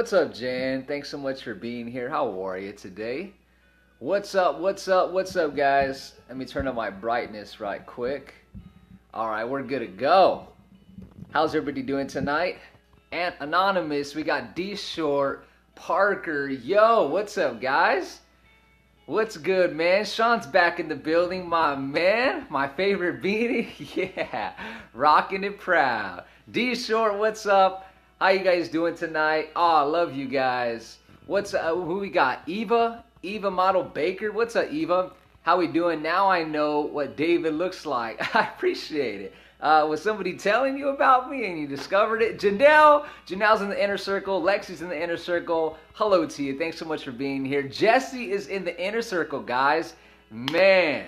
What's up, Jan? Thanks so much for being here. How are you today? What's up? What's up? What's up, guys? Let me turn on my brightness right quick. All right, we're good to go. How's everybody doing tonight? And Anonymous, we got D Short, Parker. Yo, what's up, guys? What's good, man? Sean's back in the building, my man. My favorite beanie. Yeah, rocking it proud. D Short, what's up? How you guys doing tonight? Oh, I love you guys. What's who we got? Eva Model Baker. What's up, Eva? How we doing? Now I know what David looks like. I appreciate it. Was somebody telling you about me and you discovered it? Janelle's in the inner circle. Lexi's in the inner circle. Hello to you. Thanks so much for being here. Jesse is in the inner circle, guys. Man,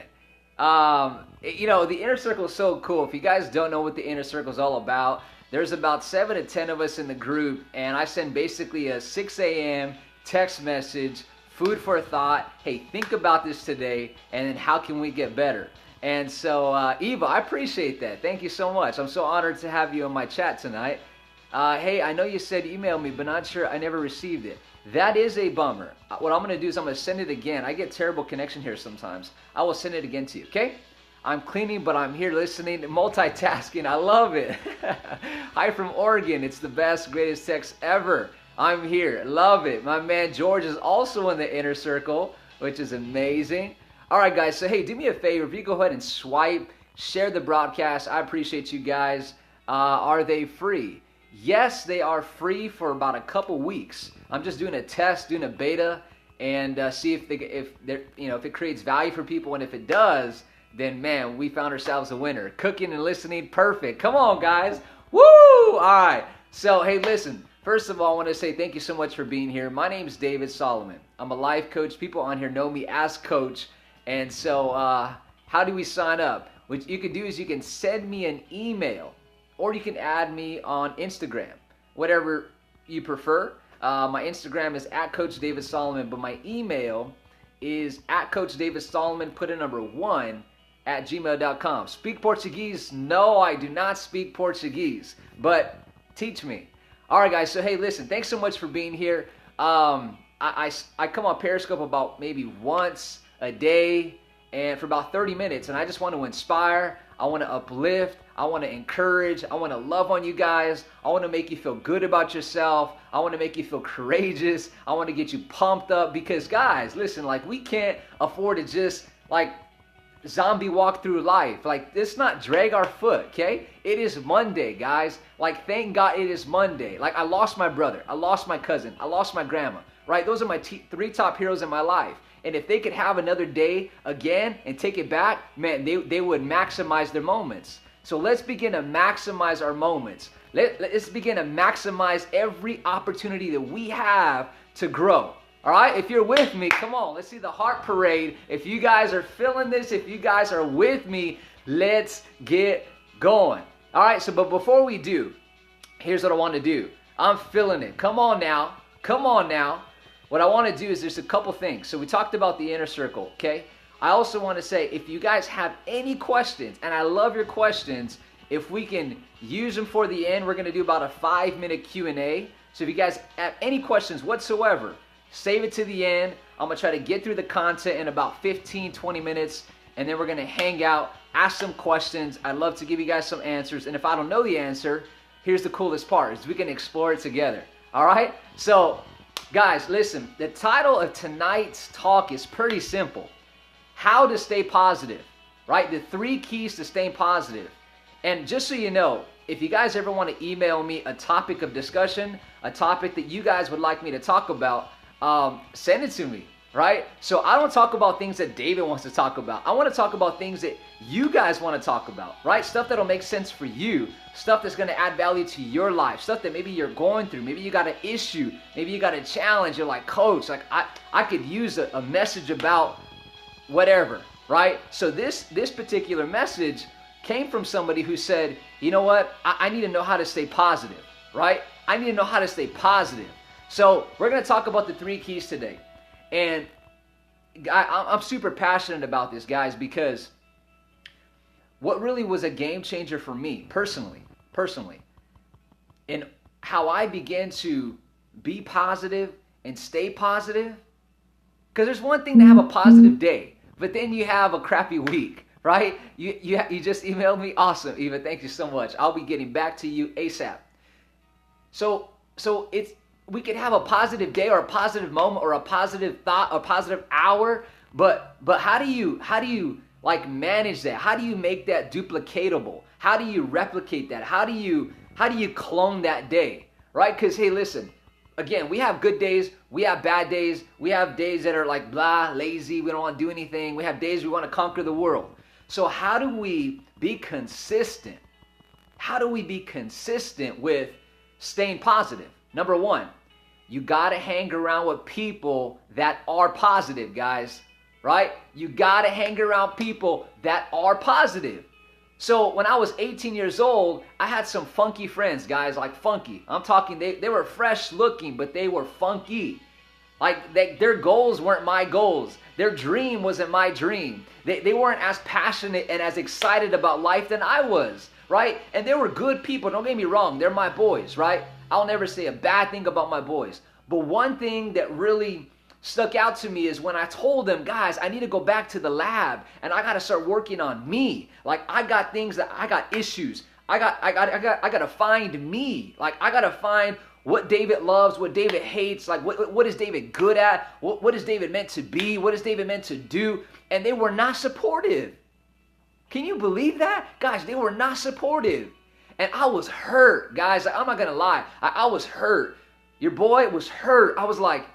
the inner circle is so cool. If you guys don't know what the inner circle is all about, there's about 7 to 10 of us in the group, and I send basically a 6 a.m. text message, food for thought. Hey, think about this today, and then how can we get better? And so, Eva, I appreciate that. Thank you so much. I'm so honored to have you in my chat tonight. Hey, I know you said email me, but not sure I never received it. That is a bummer. What I'm going to do is I'm going to send it again. I get terrible connection here sometimes. I will send it again to you, okay? I'm cleaning, but I'm here listening, multitasking. I love it. Hi from Oregon. It's the best, greatest text ever. I'm here. Love it. My man George is also in the inner circle, which is amazing. All right, guys. So, hey, do me a favor. If you go ahead and swipe, share the broadcast. I appreciate you guys. Are they free? Yes, they are free for about a couple weeks. I'm just doing a test, doing a beta, and see if it creates value for people, and if it does, then man, we found ourselves a winner. Cooking and listening, perfect. Come on, guys. Woo! All right. So, hey, listen. First of all, I want to say thank you so much for being here. My name is David Solomon. I'm a life coach. People on here know me as Coach. And so, how do we sign up? What you can do is you can send me an email, or you can add me on Instagram, whatever you prefer. My Instagram is @CoachDavidSolomon, but my email is @CoachDavidSolomon, put a number 1, @gmail.com. Speak Portuguese? No, I do not speak Portuguese, but teach me. All right, guys. So, hey, listen, thanks so much for being here. I come on Periscope about maybe once a day and for about 30 minutes, and I just want to inspire. I want to uplift. I want to encourage. I want to love on you guys. I want to make you feel good about yourself. I want to make you feel courageous. I want to get you pumped up because, guys, listen, we can't afford to just, zombie walk through life. Let's not drag our foot, okay? It is Monday, guys. Thank God it is Monday. I lost my brother. I lost my cousin. I lost my grandma, right? Those are my 3 top heroes in my life. And if they could have another day again and take it back, man, they would maximize their moments. So let's begin to maximize our moments. Let's begin to maximize every opportunity that we have to grow. All right, if you're with me, come on, let's see the heart parade. If you guys are feeling this, if you guys are with me, let's get going. All right, but before we do, here's what I want to do. I'm feeling it. Come on now. Come on now. What I want to do is there's a couple things. So we talked about the inner circle, okay? I also want to say if you guys have any questions, and I love your questions, if we can use them for the end, we're going to do about a 5-minute Q&A. So if you guys have any questions whatsoever, save it to the end. I'm going to try to get through the content in about 15, 20 minutes, and then we're going to hang out, ask some questions. I'd love to give you guys some answers, and if I don't know the answer, here's the coolest part, is we can explore it together. All right? So, guys, listen, the title of tonight's talk is pretty simple. How to stay positive, right? The 3 keys to staying positive. And just so you know, if you guys ever want to email me a topic of discussion, a topic that you guys would like me to talk about, send it to me, right? So I don't talk about things that David wants to talk about. I want to talk about things that you guys want to talk about, right? Stuff that'll make sense for you, stuff that's going to add value to your life, stuff that maybe you're going through, maybe you got an issue, maybe you got a challenge, you're like, Coach, I could use a message about whatever, right? So this particular message came from somebody who said, you know what, I need to know how to stay positive, right? I need to know how to stay positive. So we're going to talk about the 3 keys today. And I'm super passionate about this, guys, because what really was a game changer for me personally, and how I began to be positive and stay positive? Because there's one thing to have a positive day, but then you have a crappy week, right? You just emailed me. Awesome, Eva. Thank you so much. I'll be getting back to you ASAP. So we could have a positive day or a positive moment or a positive thought or positive hour, but how do you like manage that? How do you make that duplicatable? How do you replicate that? How do you clone that day? Right? Because hey, listen, again, we have good days, we have bad days, we have days that are like blah, lazy, we don't want to do anything. We have days we want to conquer the world. So how do we be consistent? How do we be consistent with staying positive? Number one, you got to hang around with people that are positive, guys, right? You got to hang around people that are positive. So when I was 18 years old, I had some funky friends, guys, like funky. I'm talking, they were fresh looking, but they were funky. Like their goals weren't my goals. Their dream wasn't my dream. They weren't as passionate and as excited about life than I was, right? And they were good people, don't get me wrong. They're my boys, right? I'll never say a bad thing about my boys. But one thing that really stuck out to me is when I told them, guys, I need to go back to the lab and I got to start working on me. Like I got things that I got issues. I got to find me. Like I got to find what David loves, what David hates, like what is David good at? What is David meant to be? What is David meant to do? And they were not supportive. Can you believe that? Guys, they were not supportive. And I was hurt, guys. I'm not going to lie. I was hurt. Your boy was hurt. I was like,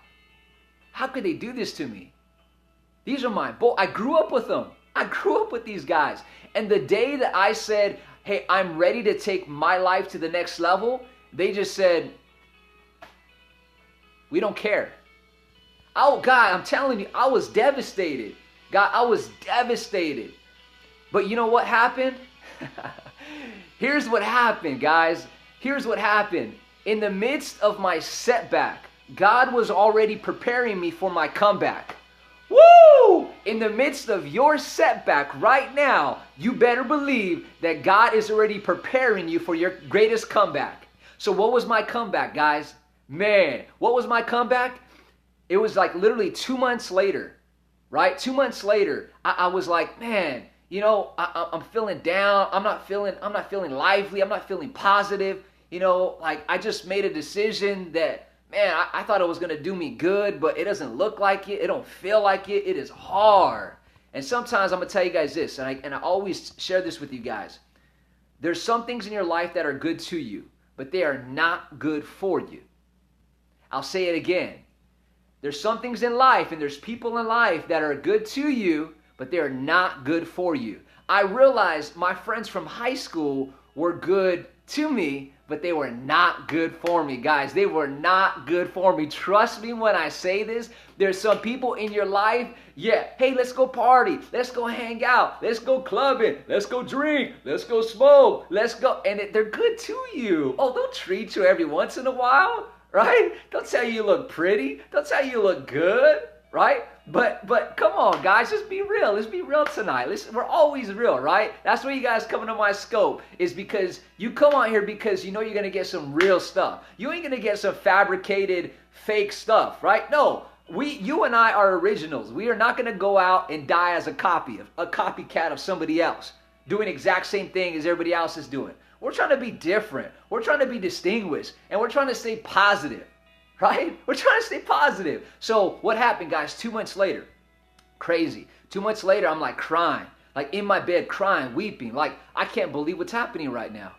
how could they do this to me? These are my boys. I grew up with them. I grew up with these guys. And the day that I said, hey, I'm ready to take my life to the next level, they just said, we don't care. Oh, God, I'm telling you, I was devastated. God, I was devastated. But you know what happened? Here's what happened, guys. Here's what happened. In the midst of my setback, God was already preparing me for my comeback. Woo! In the midst of your setback right now, you better believe that God is already preparing you for your greatest comeback. So what was my comeback, guys? Man, what was my comeback? It was like literally 2 months later, right? 2 months later, I was like, man, you know, I'm feeling down. I'm not feeling lively. I'm not feeling positive. You know, like I just made a decision that, man, I thought it was going to do me good, but it doesn't look like it. It don't feel like it. It is hard. And sometimes I'm going to tell you guys this, and I always share this with you guys. There's some things in your life that are good to you, but they are not good for you. I'll say it again. There's some things in life and there's people in life that are good to you, but they are not good for you. I realized my friends from high school were good to me, but they were not good for me, guys. They were not good for me. Trust me when I say this. There's some people in your life, yeah, hey, let's go party. Let's go hang out. Let's go clubbing. Let's go drink. Let's go smoke. Let's go. And they're good to you. Oh, they'll treat you every once in a while, right? They'll tell you look pretty. They'll tell you look good, right? But come on, guys, just be real. Let's be real tonight. Listen, we're always real, right? That's why you guys come into my scope, is because you come out here because you know you're going to get some real stuff. You ain't going to get some fabricated fake stuff, right? No, you and I are originals. We are not going to go out and die as a copycat of somebody else, doing the exact same thing as everybody else is doing. We're trying to be different. We're trying to be distinguished, and we're trying to stay positive. Right? We're trying to stay positive. So what happened, guys? 2 months later, crazy. 2 months later, I'm like crying, like in my bed, crying, weeping. Like, I can't believe what's happening right now.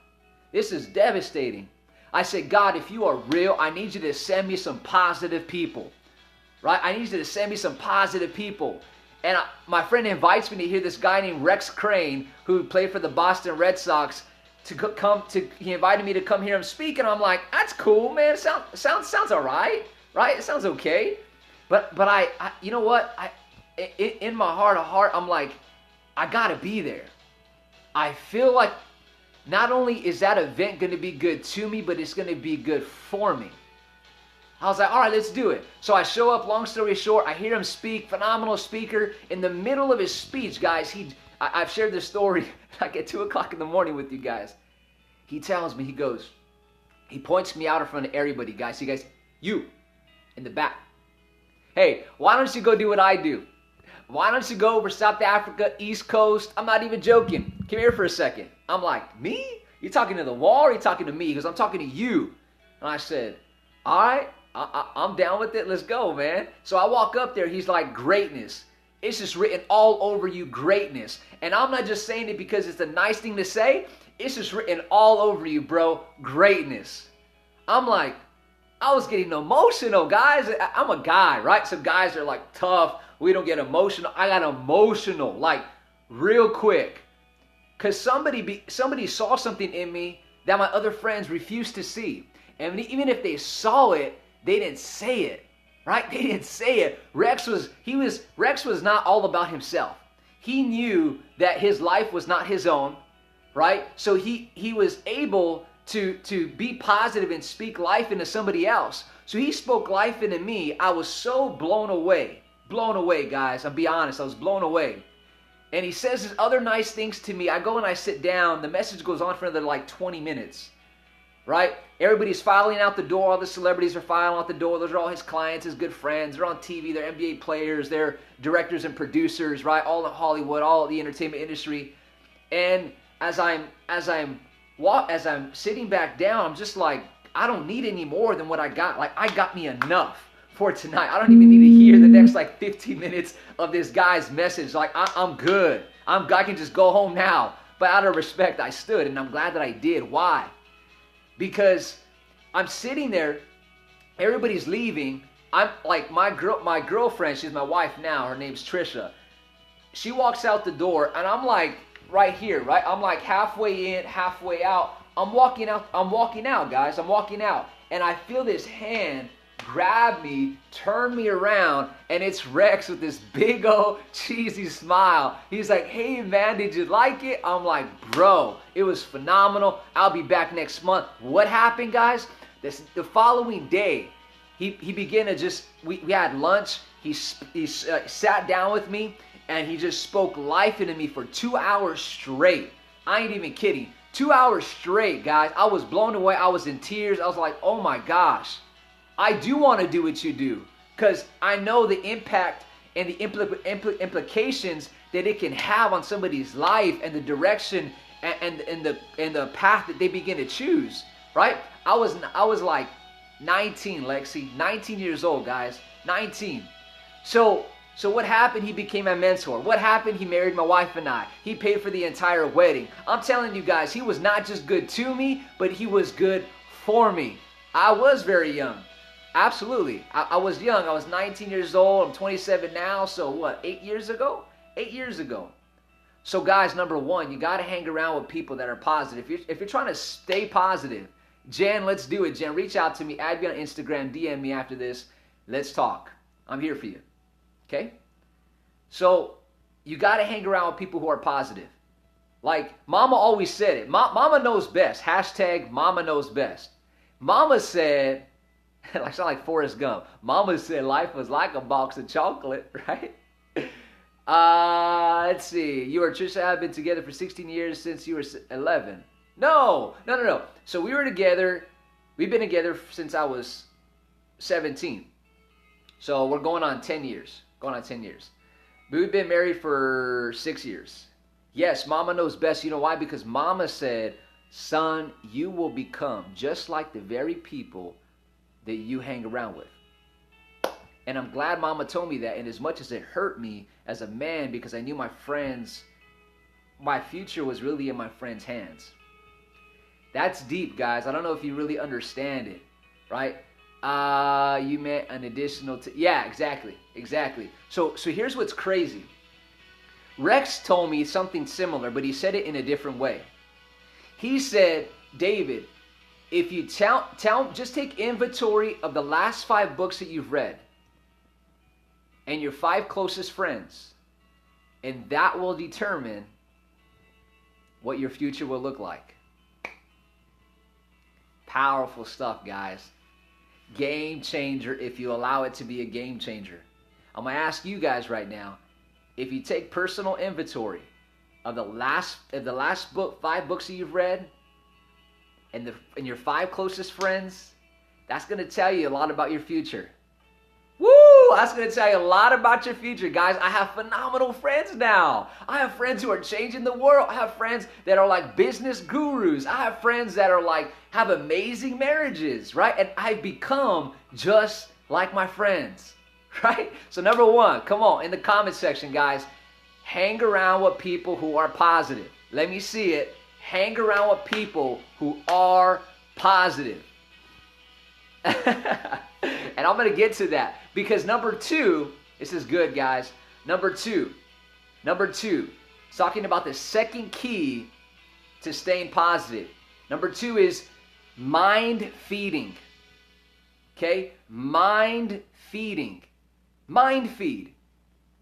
This is devastating. I said, God, if you are real, I need you to send me some positive people. Right? I need you to send me some positive people. And my friend invites me to hear this guy named Rex Crane, who played for the Boston Red Sox, he invited me to come hear him speak, and I'm like, that's cool, man. It sounds all right, right? It sounds okay. But I you know what? In my heart of heart, I'm like, I gotta be there. I feel like not only is that event going to be good to me, but it's going to be good for me. I was like, all right, let's do it. So I show up, long story short, I hear him speak, phenomenal speaker. In the middle of his speech, guys, I've shared this story like at 2 o'clock in the morning with you guys. He tells me, he points me out in front of everybody, guys. You, in the back. Hey, why don't you go do what I do? Why don't you go over South Africa, East Coast? I'm not even joking. Come here for a second. I'm like, me? You talking to the wall or you talking to me? Because I'm talking to you. And I said, all right, I'm down with it. Let's go, man. So I walk up there. He's like, greatness. It's just written all over you, greatness. And I'm not just saying it because it's a nice thing to say. It's just written all over you, bro, greatness. I'm like, I was getting emotional, guys. I'm a guy, right? Some guys are like tough. We don't get emotional. I got emotional, like real quick. Because somebody saw something in me that my other friends refused to see. And even if they saw it, they didn't say it, right? They didn't say it. Rex was not all about himself. He knew that his life was not his own, right? So he was able to be positive and speak life into somebody else. So he spoke life into me. I was so blown away, guys. I'll be honest, I was blown away. And he says his other nice things to me. I go and I sit down. The message goes on for another like 20 minutes, right? Everybody's filing out the door. All the celebrities are filing out the door. Those are all his clients, his good friends. They're on TV. They're NBA players. They're directors and producers, right? All in Hollywood, all the entertainment industry. And as I'm sitting back down, I'm just like, I don't need any more than what I got. Like, I got me enough for tonight. I don't even need to hear the next like 15 minutes of this guy's message. Like, I'm good. I can just go home now. But out of respect, I stood, and I'm glad that I did. Why? Because I'm sitting there, everybody's leaving. I'm like, my girlfriend, she's my wife now, her name's Trisha. She walks out the door, and I'm like, right here, right? I'm like halfway in, halfway out. I'm walking out, guys. I'm walking out. And I feel this hand grab me, turn me around, and it's Rex with this big old cheesy smile. He's like, hey man, did you like it? I'm like, bro, it was phenomenal. I'll be back next month. What happened, guys? The following day, he began to just, we had lunch. He sat down with me, and he just spoke life into me for 2 hours straight. I ain't even kidding. 2 hours straight, guys. I was blown away. I was in tears. I was like, oh my gosh. I do want to do what you do, because I know the impact and the implications that it can have on somebody's life and the direction and the path that they begin to choose, right? I was like 19, Lexi, 19 years old, guys, 19. So what happened? He became my mentor. What happened? He married my wife and I. He paid for the entire wedding. I'm telling you guys, he was not just good to me, but he was good for me. I was very young. Absolutely. I was young. I was 19 years old. I'm 27 now. So what, 8 years ago? 8 years ago. So guys, number one, you got to hang around with people that are positive. If you're trying to stay positive, Jen, let's do it. Jen, reach out to me. Add me on Instagram. DM me after this. Let's talk. I'm here for you. Okay? So you got to hang around with people who are positive. Like Mama always said it. Mama knows best. Hashtag Mama knows best. Mama said, I sound like Forrest Gump. Mama said life was like a box of chocolate, right? Let's see. You and Trisha have been together for 16 years since you were 11. No. So we've been together since I was 17. So we're going on 10 years. But we've been married for 6 years. Yes, Mama knows best. You know why? Because Mama said, son, you will become just like the very people that you hang around with. And I'm glad Mama told me that. And as much as it hurt me as a man, because I knew my future was really in my friends' hands. That's deep, guys. I don't know if you really understand it, right? You meant an additional, yeah, exactly. So here's what's crazy. Rex told me something similar, but he said it in a different way. He said, David, if you just take inventory of the last 5 books that you've read and your 5 closest friends, and that will determine what your future will look like. Powerful stuff, guys. Game changer if you allow it to be a game changer. I'm going to ask you guys right now, if you take personal inventory of the last 5 books that you've read, and your 5 closest friends, That's going to tell you a lot about your future. Woo! That's going to tell you a lot about your future, guys. I have phenomenal friends now. I have friends who are changing the world. I have friends that are like business gurus. I have friends that are like, have amazing marriages, right? And I've become just like my friends, right? So number one, come on, in the comment section, guys, hang around with people who are positive. Let me see it. Hang around with people who are positive. And I'm going to get to that because number two, this is good, guys. Number two, it's talking about the second key to staying positive. Number two is mind feeding. Okay? Mind feeding. Mind feed.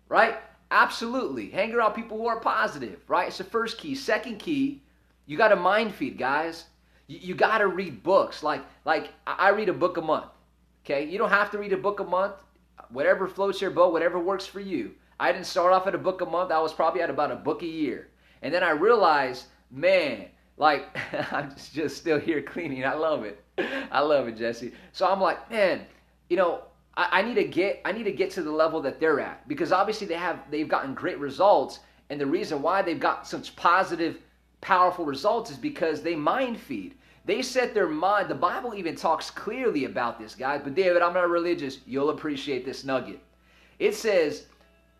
Right? Absolutely. Hang around people who are positive. Right? It's the first key. Second key, you got to mind feed, guys. You got to read books. Like I read a book a month. Okay? You don't have to read a book a month. Whatever floats your boat, whatever works for you. I didn't start off at a book a month. I was probably at about a book a year. And then I realized, man, like I'm just still here cleaning. I love it. I love it, Jesse. So I'm like, man, you know, I need to get to the level that they're at because obviously they've gotten great results, and the reason why they've got such positive, powerful results is because they mind feed. They set their mind. The Bible even talks clearly about this, guys. But David, I'm not religious. You'll appreciate this nugget. It says,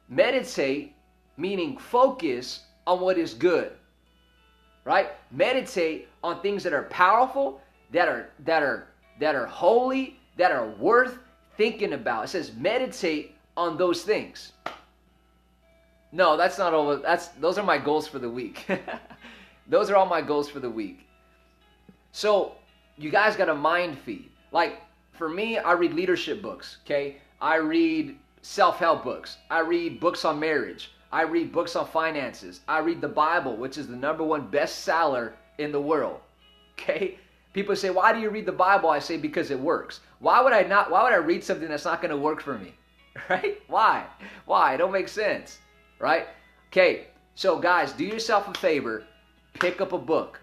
meditate, meaning focus on what is good. Right? Meditate on things that are powerful, that are holy, that are worth thinking about. It says meditate on those things. No, that's not all. Those are my goals for the week. Those are all my goals for the week. So you guys got to mind feed. Like for me, I read leadership books. Okay, I read self-help books. I read books on marriage. I read books on finances. I read the Bible, which is the #1 bestseller in the world. Okay? People say, why do you read the Bible? I say, because it works. Why would I read something that's not going to work for me? Right? Why? It don't make sense. Right? Okay, so guys, do yourself a favor. Pick up a book.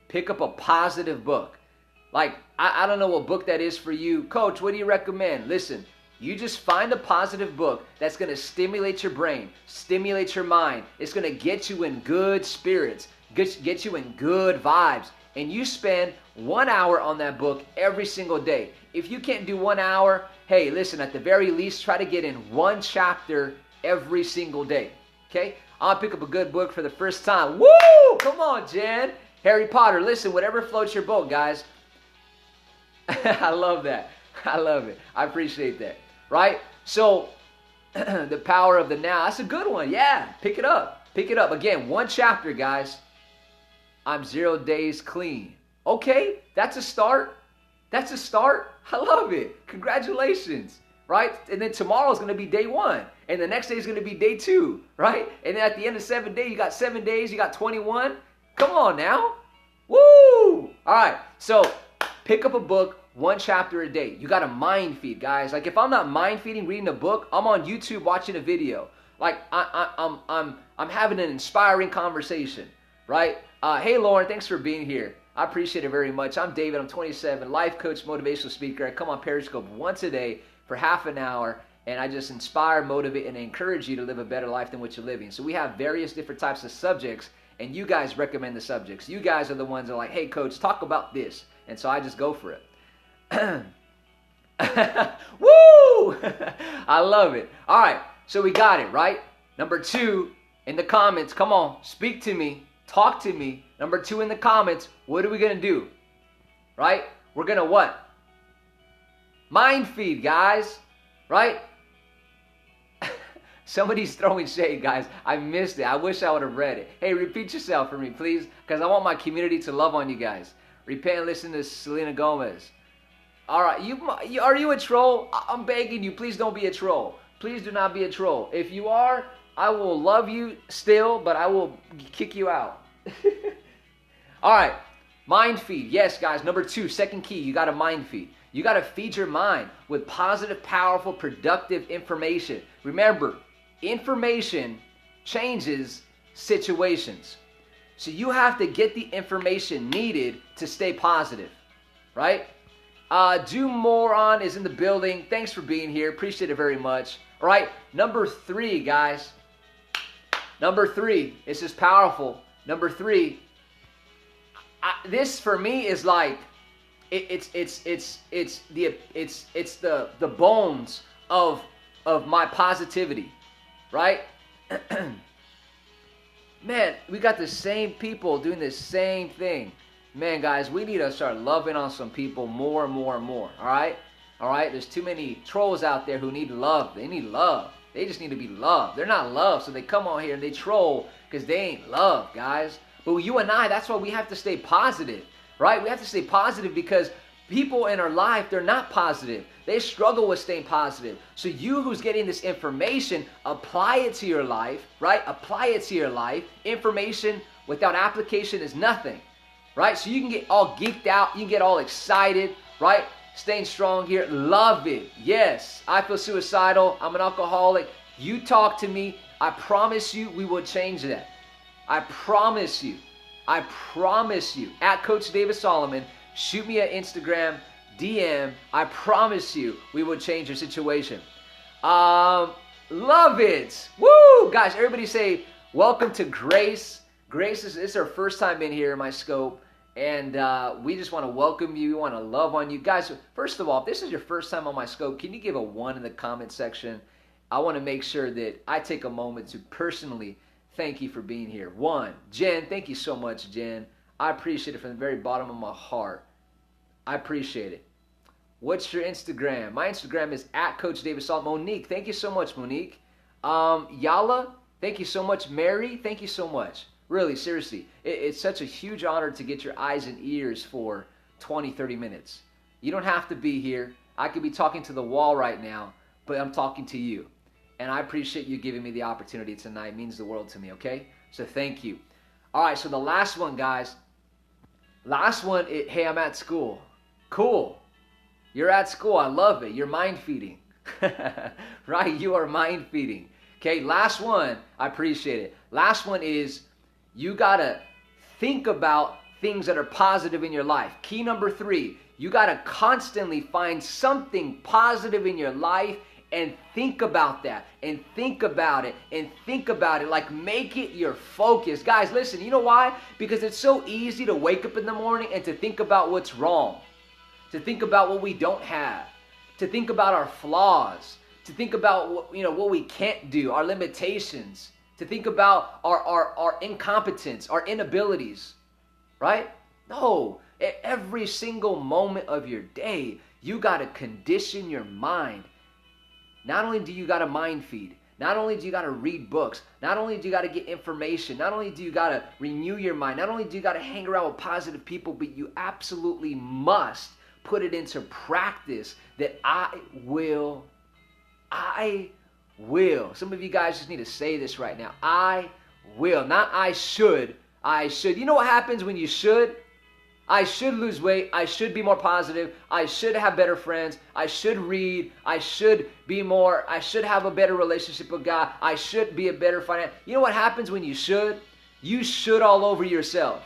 Pick up a positive book. Like, I don't know what book that is for you. Coach, what do you recommend? Listen, you just find a positive book that's going to stimulate your brain, stimulate your mind. It's going to get you in good spirits, get you in good vibes. And you spend 1 hour on that book every single day. If you can't do 1 hour, hey, listen, at the very least, try to get in one chapter every single day. Okay? I'll pick up a good book for the first time. Woo! Come on, Jen. Harry Potter. Listen, whatever floats your boat, guys. I love that. I love it. I appreciate that. Right? So, the power of the now. That's a good one. Yeah. Pick it up. Pick it up. Again, one chapter, guys. I'm 0 days clean. Okay. That's a start. That's a start. I love it. Congratulations. Right? And then tomorrow is going to be day 1. And the next day is going to be day 2. Right? And then at the end of 7 days, you got 7 days. You got 21. Come on now. Woo! All right. So pick up a book, 1 chapter a day. You got to mind feed, guys. Like if I'm not mind feeding, reading a book, I'm on YouTube watching a video. Like I'm having an inspiring conversation, right? Hey Lauren, thanks for being here. I appreciate it very much. I'm David. I'm 27, life coach, motivational speaker. I come on Periscope once a day for half an hour, and I just inspire, motivate, and encourage you to live a better life than what you're living. So we have various different types of subjects. And you guys recommend the subjects. You guys are the ones that are like, hey, coach, talk about this. And so I just go for it. Woo! I love it. All right, so we got it, right? Number 2, in the comments, come on, speak to me, talk to me. Number 2 in the comments, what are we going to do? Right? We're going to what? Mind feed, guys. Right? Somebody's throwing shade, guys. I missed it. I wish I would have read it. Hey, repeat yourself for me, please, because I want my community to love on you guys. Repent and listen to Selena Gomez. All right, are you a troll? I'm begging you, please don't be a troll. Please do not be a troll. If you are, I will love you still, but I will kick you out. All right, mind feed. Yes, guys, number 2, second key, you got to mind feed. You got to feed your mind with positive, powerful, productive information. Remember, information changes situations. So you have to get the information needed to stay positive, right? Do Moron is in the building. Thanks for being here. Appreciate it very much. All right, number 3, guys. Number 3. This is powerful. Number 3. This for me is like it's the bones of my positivity, right? Man, we got the same people doing the same thing. Man, guys, we need to start loving on some people more and more and more, all right? All right? There's too many trolls out there who need love. They need love. They just need to be loved. They're not loved, so they come on here and they troll because they ain't loved, guys. But you and I, that's why we have to stay positive, right? We have to stay positive because people in our life, they're not positive. They struggle with staying positive. So you who's getting this information, apply it to your life, right? Apply it to your life. Information without application is nothing, right? So you can get all geeked out. You can get all excited, right? Staying strong here. Love it. Yes, I feel suicidal. I'm an alcoholic. You talk to me. I promise you we will change that. I promise you. I promise you. At Coach David Solomon, shoot me an Instagram DM. I promise you we will change your situation. Love it. Woo! Guys, everybody say welcome to Grace. Grace, it's her first time in here in my scope. And we just want to welcome you. We want to love on you. Guys, first of all, if this is your first time on my scope, can you give a 1 in the comment section? I want to make sure that I take a moment to personally thank you for being here. 1. Jen, thank you so much, Jen. I appreciate it from the very bottom of my heart. I appreciate it. What's your Instagram? My Instagram is at Coach David Salt. Monique, thank you so much, Monique. Yala, thank you so much. Mary, thank you so much. Really, seriously, it's such a huge honor to get your eyes and ears for 20, 30 minutes. You don't have to be here. I could be talking to the wall right now, but I'm talking to you. And I appreciate you giving me the opportunity tonight. It means the world to me, okay? So thank you. All right, so the last one, guys. Last one, hey, I'm at school. Cool. You're at school. I love it. You're mind feeding. Right? You are mind feeding. Okay, last one. I appreciate it. Last one is you got to think about things that are positive in your life. Key number 3, you got to constantly find something positive in your life and think about that and think about it and think about it. Like, make it your focus. Guys, listen, you know why? Because it's so easy to wake up in the morning and to think about what's wrong, to think about what we don't have, to think about our flaws, to think about what we can't do, our limitations, to think about our incompetence, our inabilities, right? No, at every single moment of your day, you got to condition your mind. Not only do you got to mind feed, not only do you got to read books, not only do you got to get information, not only do you got to renew your mind, not only do you got to hang around with positive people, but you absolutely must put it into practice that I will. Some of you guys just need to say this right now. I will, not I should. I should. You know what happens when you should? I should lose weight. I should be more positive. I should have better friends. I should read. I should have a better relationship with God. I should be a better finance. You know what happens when you should? You should all over yourself.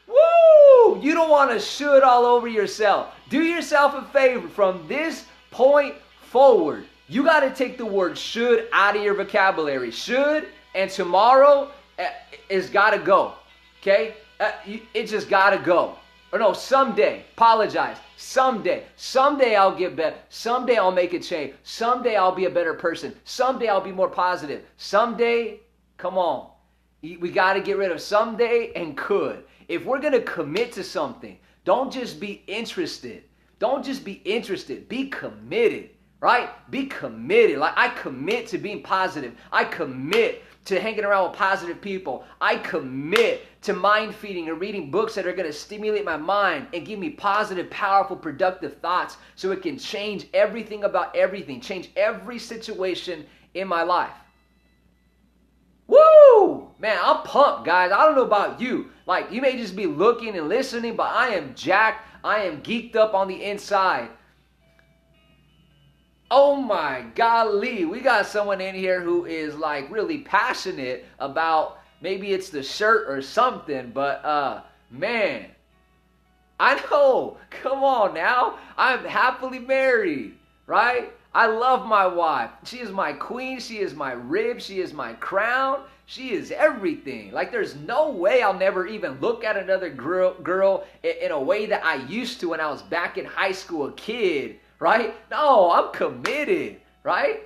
Woo! You don't want to should all over yourself. Do yourself a favor. From this point forward, you got to take the word should out of your vocabulary. Should and tomorrow is got to go. Okay? It just got to go. Or no, someday. Apologize. Someday. Someday I'll get better. Someday I'll make a change. Someday I'll be a better person. Someday I'll be more positive. Someday, come on. We got to get rid of someday and could. If we're going to commit to something, don't just be interested. Don't just be interested. Be committed, right? Be committed. Like, I commit to being positive. I commit to hanging around with positive people. I commit to mind feeding and reading books that are going to stimulate my mind and give me positive, powerful, productive thoughts so it can change everything about everything, change every situation in my life. Woo! Man, I'm pumped, guys. I don't know about you. Like, you may just be looking and listening, but I am jacked. I am geeked up on the inside. Oh my golly, we got someone in here who is like really passionate about, maybe it's the shirt or something, but man, I know. Come on now. I'm happily married, right? I love my wife. She is my queen. She is my rib. She is my crown. She is everything. Like, there's no way I'll never even look at another girl in a way that I used to when I was back in high school, a kid, right? No, I'm committed, right?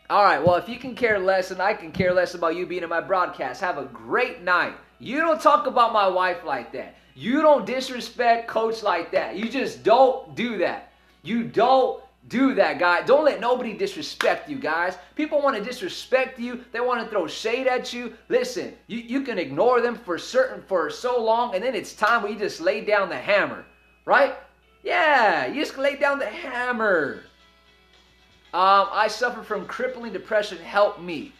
All right, well, if you can care less and I can care less about you being in my broadcast, have a great night. You don't talk about my wife like that. You don't disrespect Coach like that. You just don't do that. You don't do that, guy. Don't let nobody disrespect you, guys. People want to disrespect you. They want to throw shade at you. Listen, you can ignore them for so long, and then it's time where you just lay down the hammer, right? Yeah, you just lay down the hammer. I suffer from crippling depression. Help me.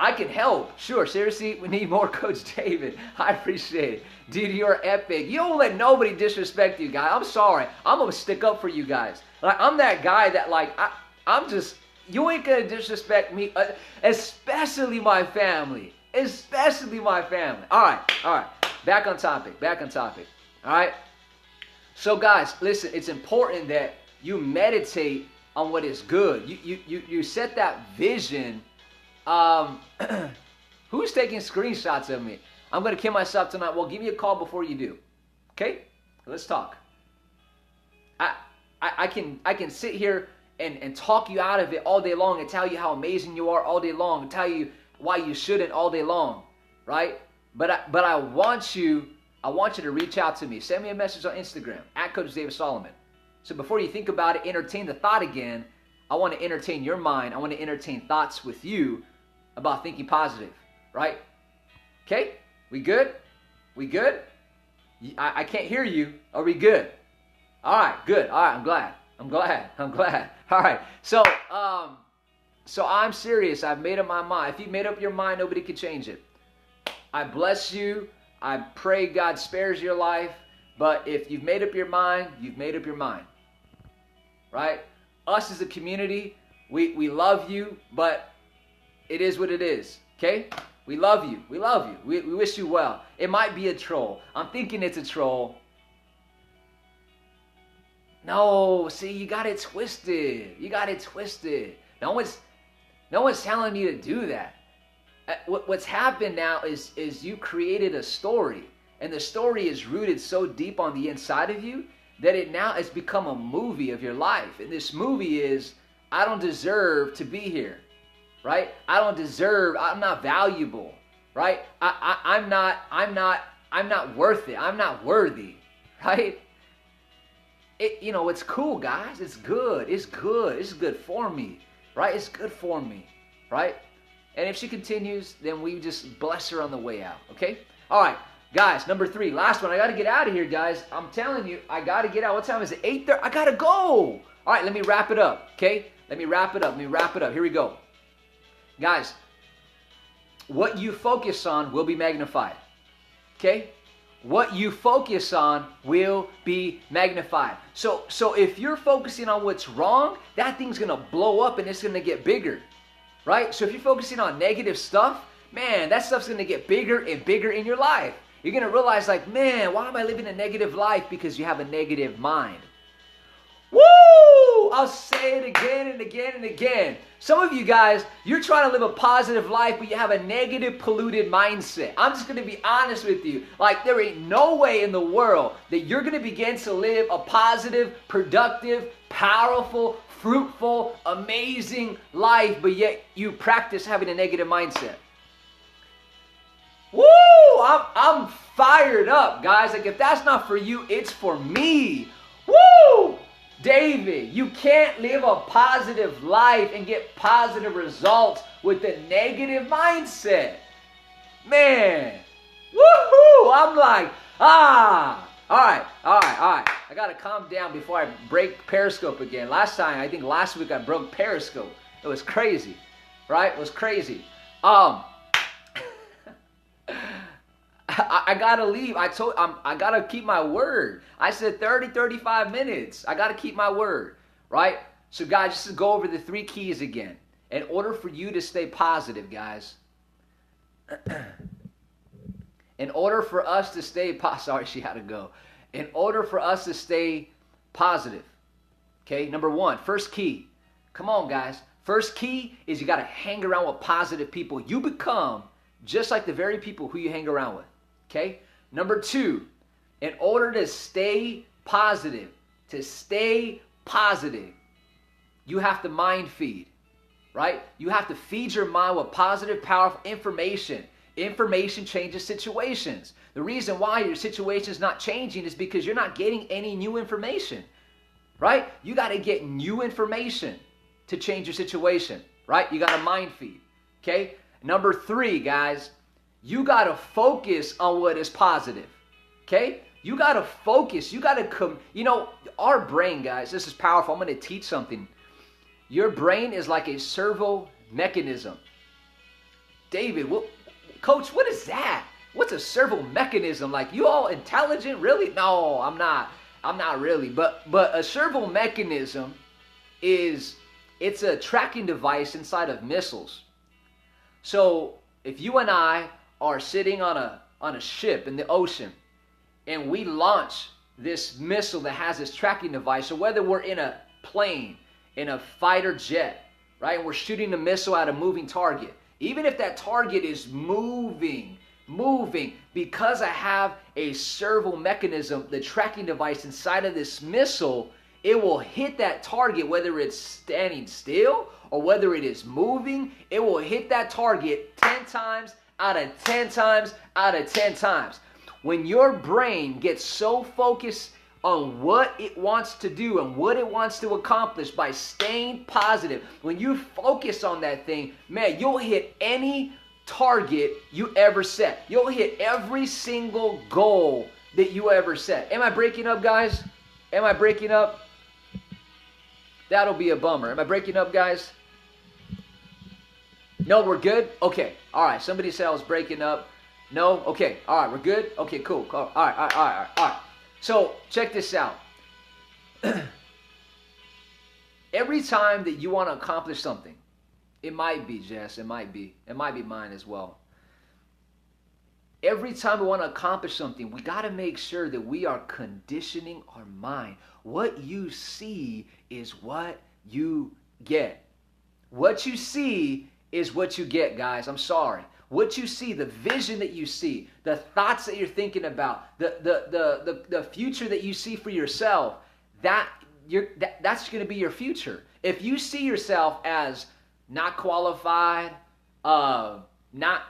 I can help. Sure, seriously, we need more Coach David. I appreciate it. Dude, you're epic. You don't let nobody disrespect you, guy. I'm sorry. I'm going to stick up for you guys. Like, I'm that guy that, like, I'm just, you ain't going to disrespect me, especially my family. Especially my family. All right. Back on topic. All right? So, guys, listen, it's important that you meditate on what is good. You set that vision. Who's taking screenshots of me? I'm going to kill myself tonight. Well, give me a call before you do. Okay? Let's talk. I can sit here and talk you out of it all day long and tell you how amazing you are all day long and tell you why you shouldn't all day long, right? But I want you to reach out to me. Send me a message on Instagram at Coach David Solomon. So before you think about it, entertain the thought again. I want to entertain your mind. I want to entertain thoughts with you about thinking positive, right? Okay? We good? We good? I can't hear you. Are we good? All right, good. All right, I'm glad. All right. So I'm serious. I've made up my mind. If you made up your mind, nobody can change it. I bless you. I pray God spares your life. But if you've made up your mind, you've made up your mind. Right? Us as a community, we love you, but it is what it is. Okay? We love you. We wish you well. It might be a troll. I'm thinking it's a troll. No, see, you got it twisted. No one's telling you to do that. What's happened now is you created a story, and the story is rooted so deep on the inside of you that it now has become a movie of your life. And this movie is, I don't deserve to be here, right? I'm not valuable, right? I'm not worth it. I'm not worthy, right? It's cool, guys. It's good. It's good for me, right? It's good for me, right? And if she continues, then we just bless her on the way out, okay? All right, guys, number 3, last one. I got to get out of here, guys. I'm telling you, I got to get out. What time is it? 8:30. I got to go. All right, let me wrap it up, okay? Let me wrap it up. Here we go. Guys, what you focus on will be magnified, okay? What you focus on will be magnified. So if you're focusing on what's wrong, that thing's going to blow up and it's going to get bigger, right? So if you're focusing on negative stuff, man, that stuff's going to get bigger and bigger in your life. You're going to realize, like, man, why am I living a negative life? Because you have a negative mind. Woo! I'll say it again and again and again. Some of you guys, you're trying to live a positive life, but you have a negative, polluted mindset. I'm just going to be honest with you. Like, there ain't no way in the world that you're going to begin to live a positive, productive, powerful, fruitful, amazing life, but yet you practice having a negative mindset. Woo! I'm fired up, guys. Like, if that's not for you, it's for me. Woo! David, you can't live a positive life and get positive results with a negative mindset. Man, woohoo! I'm like, all right. I got to calm down before I break Periscope again. Last week I broke Periscope. It was crazy, right? It was crazy. I gotta leave. I gotta keep my word. I said 35 minutes. I gotta keep my word, right? So guys, just to go over the 3 keys again. In order for you to stay positive, guys, in order for us to stay sorry, she had to go. in order for us to stay positive. Okay, number one, first key. Come on, guys. First key is you got to hang around with positive people. You become just like the very people who you hang around with. Okay? Number two, in order to stay positive, you have to mind feed, right? You have to feed your mind with positive, powerful information. Information changes situations. The reason why your situation is not changing is because you're not getting any new information, right? You got to get new information to change your situation, right? You got to mind feed, okay? Number three, guys, you got to focus on what is positive, okay? You got to focus. You got to our brain, guys, this is powerful. I'm going to teach something. Your brain is like a servo mechanism. David, Coach, what is that? What's a servo mechanism? Like, you all intelligent? Really? No, I'm not. I'm not really. But a servo mechanism it's a tracking device inside of missiles. So if you and I are sitting on a ship in the ocean and we launch this missile that has this tracking device, or whether we're in a plane, in a fighter jet, right, and we're shooting a missile at a moving target, even if that target is moving, because I have a servo mechanism, the tracking device inside of this missile, it will hit that target, whether it's standing still or whether it is moving. It will hit that target 10 times out of 10 times out of 10 times. When your brain gets so focused on what it wants to do and what it wants to accomplish by staying positive, when you focus on that thing, man, you'll hit any target you ever set. You'll hit every single goal that you ever set. Am I breaking up, guys? Am I breaking up? That'll be a bummer. Am I breaking up, guys? No, we're good? Okay. All right. Somebody said I was breaking up. No? Okay. All right. We're good? Okay, cool. All right. So check this out. Every time that you want to accomplish something, it might be, Jess, it might be mine as well. Every time we want to accomplish something, we got to make sure that we are conditioning our mind. What you see is what you get. What you see is what you get, guys. I'm sorry. What you see, the vision that you see, the thoughts that you're thinking about, the future that you see for yourself, that's going to be your future. If you see yourself as not qualified, not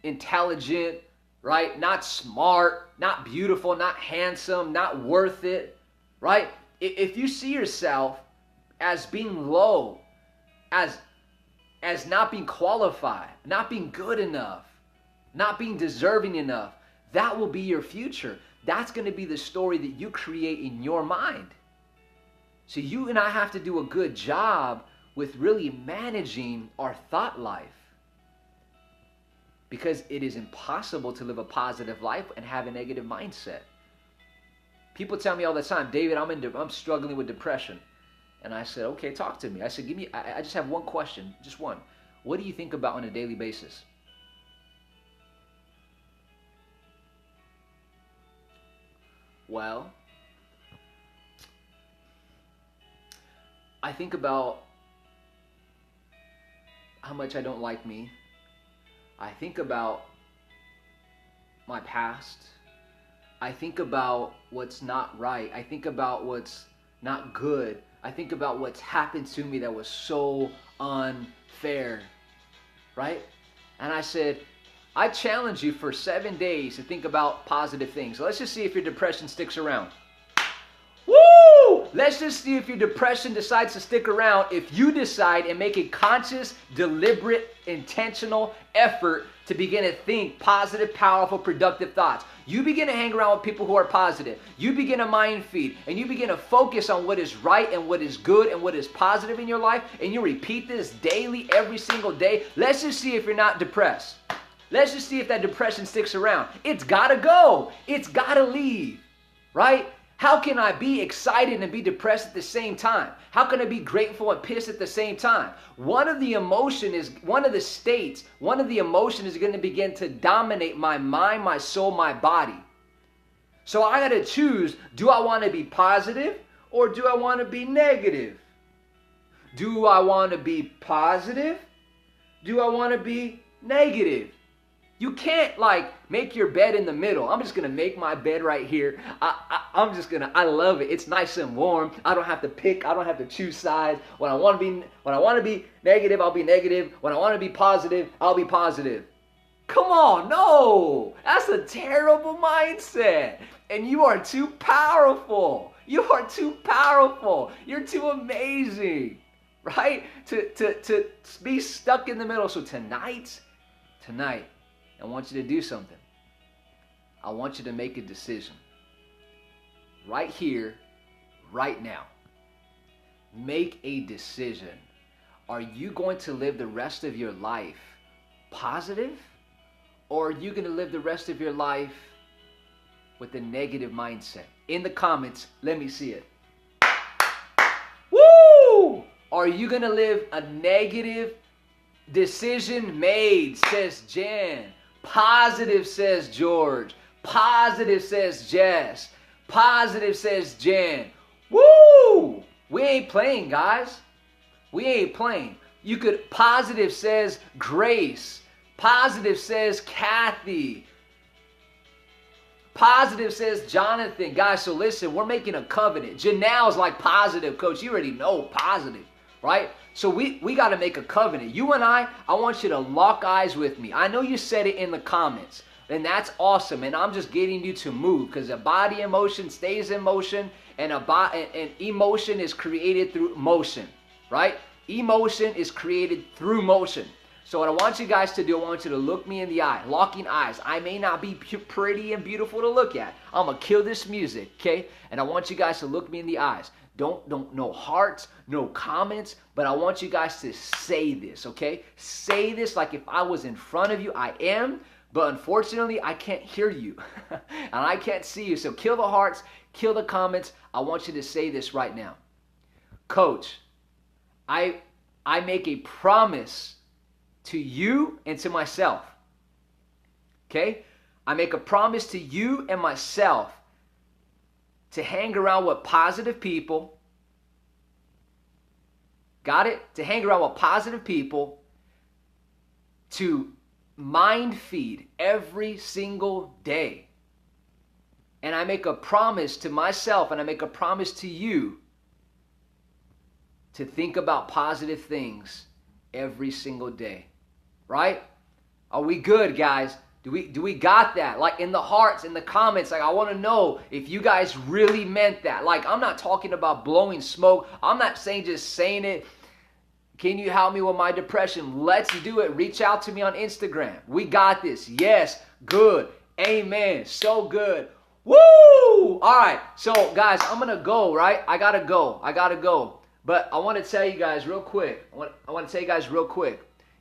intelligent, right? Not smart, not beautiful, not handsome, not worth it, right? If you see yourself as being low, as not being qualified, not being good enough, not being deserving enough, that will be your future. That's going to be the story that you create in your mind. So you and I have to do a good job with really managing our thought life, because it is impossible to live a positive life and have a negative mindset. People tell me all the time, David, I'm struggling with depression. And I said, okay, talk to me. I said, I just have one question, just one. What do you think about on a daily basis? Well, I think about how much I don't like me. I think about my past. I think about what's not right. I think about what's not good. I think about what's happened to me that was so unfair, right? And I said, I challenge you for 7 days to think about positive things. So let's just see if your depression sticks around. Woo! Let's just see if your depression decides to stick around if you decide and make a conscious, deliberate, intentional effort to begin to think positive, powerful, productive thoughts. You begin to hang around with people who are positive. You begin to mind feed, and you begin to focus on what is right and what is good and what is positive in your life, and you repeat this daily, every single day. Let's just see if you're not depressed. Let's just see if that depression sticks around. It's got to go. It's got to leave, right? How can I be excited and be depressed at the same time? How can I be grateful and pissed at the same time? One of the emotion is going to begin to dominate my mind, my soul, my body. So I got to choose, do I want to be positive or do I want to be negative? Do I want to be positive? Do I want to be negative? You can't like make your bed in the middle. I'm just going to make my bed right here. I love it. It's nice and warm. I don't have to pick. I don't have to choose sides. When I want to be negative, I'll be negative. When I want to be positive, I'll be positive. Come on, no. That's a terrible mindset. And you are too powerful. You are too powerful. You're too amazing, right? To be stuck in the middle. So tonight, I want you to do something. I want you to make a decision. Right here, right now. Make a decision. Are you going to live the rest of your life positive? Or are you going to live the rest of your life with a negative mindset? In the comments, let me see it. Woo! Are you going to live a negative decision made, says Jen. Positive, says George. Positive, says Jess. Positive, says Jen. Woo! We ain't playing, guys. We ain't playing. You could, positive, says Grace. Positive, says Kathy. Positive, says Jonathan. Guys, so listen, we're making a covenant. Janelle's like positive, coach. You already know positive, right? So we got to make a covenant. You and I want you to lock eyes with me. I know you said it in the comments, and that's awesome. And I'm just getting you to move because a body in motion stays in motion, and and emotion is created through motion, right? Emotion is created through motion. So what I want you guys to do, I want you to look me in the eye, locking eyes. I may not be pretty and beautiful to look at. I'm going to kill this music, okay? And I want you guys to look me in the eyes. Don't no hearts, no comments, but I want you guys to say this, okay? Say this like if I was in front of you. I am, but unfortunately, I can't hear you. And I can't see you. So kill the hearts, kill the comments. I want you to say this right now. Coach, I make a promise to you and to myself. Okay? I make a promise to you and myself to hang around with positive people. Got it? To hang around with positive people, to mind feed every single day. And I make a promise to myself and I make a promise to you to think about positive things every single day. Right? Are we good, guys? Do we got that? Like in the hearts, in the comments, like I want to know if you guys really meant that. Like I'm not talking about blowing smoke. I'm not saying just saying it. Can you help me with my depression? Let's do it. Reach out to me on Instagram. We got this. Yes. Good. Amen. So good. Woo! All right. So guys, I'm going to go, right? I got to go. But I want to tell you guys real quick.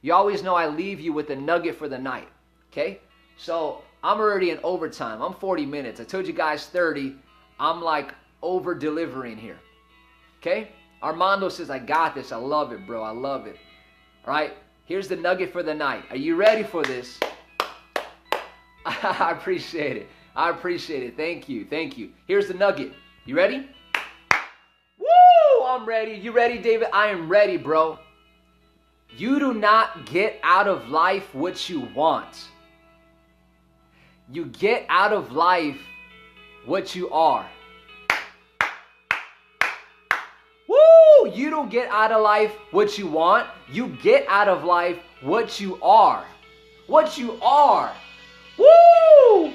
You always know I leave you with a nugget for the night. Okay? So I'm already in overtime. I'm 40 minutes. I told you guys 30. I'm like over delivering here. Okay? Armando says, I got this. I love it, bro. I love it. All right? Here's the nugget for the night. Are you ready for this? I appreciate it. Thank you. Here's the nugget. You ready? Woo! I'm ready. You ready, David? I am ready, bro. You do not get out of life what you want. You get out of life what you are. Woo! You don't get out of life what you want. You get out of life what you are. What you are. Woo!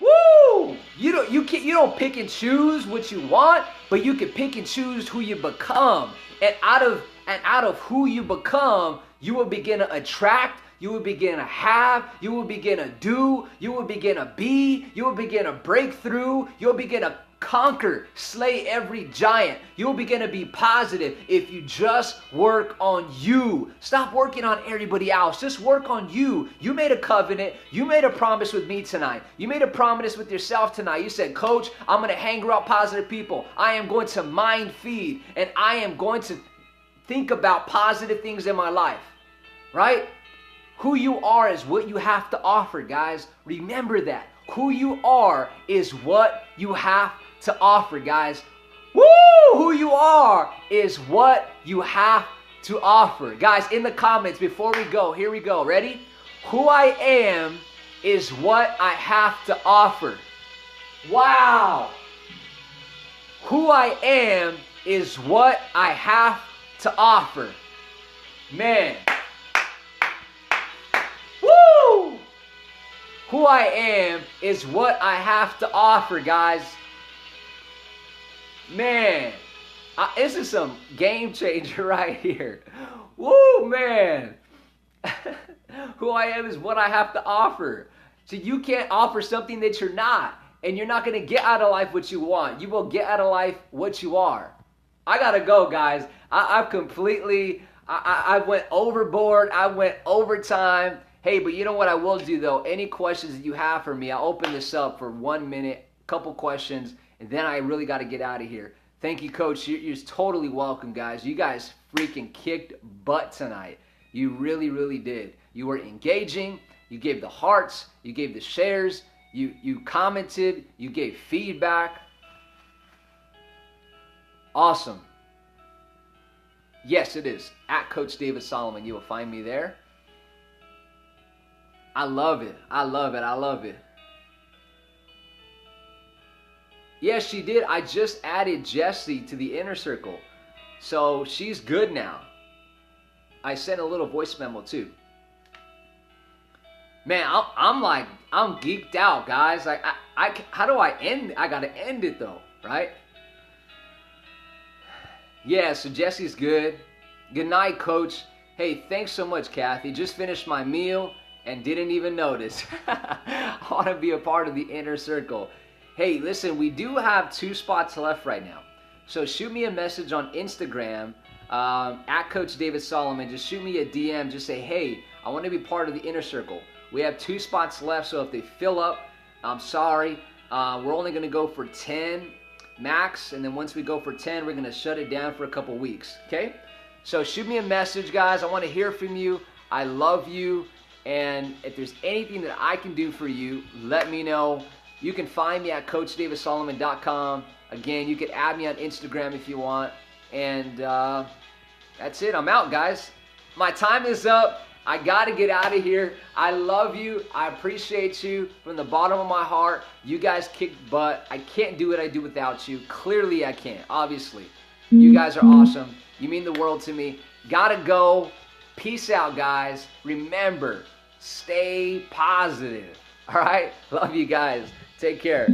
Woo! You don't pick and choose what you want, but you can pick and choose who you become. And out of who you become, you will begin to attract, you will begin to have, you will begin to do, you will begin to be, you will begin to break through, you'll begin to conquer, slay every giant. You'll begin to be positive if you just work on you. Stop working on everybody else. Just work on you. You made a covenant. You made a promise with me tonight. You made a promise with yourself tonight. You said, Coach, I'm going to hang around positive people. I am going to mind feed, and I am going to think about positive things in my life. Right? Who you are is what you have to offer, guys. Remember that. Who you are is what you have to offer, guys. Woo! Who you are is what you have to offer. Guys, in the comments, before we go, here we go. Ready? Who I am is what I have to offer. Wow! Who I am is what I have to offer. Man. Woo! Who I am is what I have to offer, guys. Man. This is some game changer right here. Woo, man. Who I am is what I have to offer. So you can't offer something that you're not. And you're not going to get out of life what you want. You will get out of life what you are. I got to go, guys. I've completely, I went overboard. I went overtime. Hey, but you know what I will do, though? Any questions that you have for me, I'll open this up for 1 minute, couple questions, and then I really got to get out of here. Thank you, Coach. You're totally welcome, guys. You guys freaking kicked butt tonight. You really, really did. You were engaging. You gave the hearts. You gave the shares. You commented, you gave feedback. Awesome. Yes, it is. At Coach David Solomon. You will find me there. I love it. I love it. I love it. Yes, she did. I just added Jessie to the inner circle. So she's good now. I sent a little voice memo too. Man, I'm geeked out, guys. How do I end? I gotta end it though, right? Yeah, so Jesse's good. Good night, Coach. Hey, thanks so much, Kathy. Just finished my meal and didn't even notice. I want to be a part of the inner circle. Hey, listen, we do have 2 spots left right now. So shoot me a message on Instagram at Coach David Solomon. Just shoot me a DM. Just say, hey, I want to be part of the inner circle. We have 2 spots left, so if they fill up, I'm sorry. We're only going to go for 10 max, and then once we go for 10, we're going to shut it down for a couple weeks, okay? So shoot me a message, guys. I want to hear from you. I love you, and if there's anything that I can do for you, let me know. You can find me at CoachDavidSolomon.com. Again, you can add me on Instagram if you want, and that's it. I'm out, guys. My time is up. I got to get out of here. I love you. I appreciate you from the bottom of my heart. You guys kicked butt. I can't do what I do without you. Clearly, I can't, obviously. You guys are awesome. You mean the world to me. Got to go. Peace out, guys. Remember, stay positive. All right? Love you guys. Take care.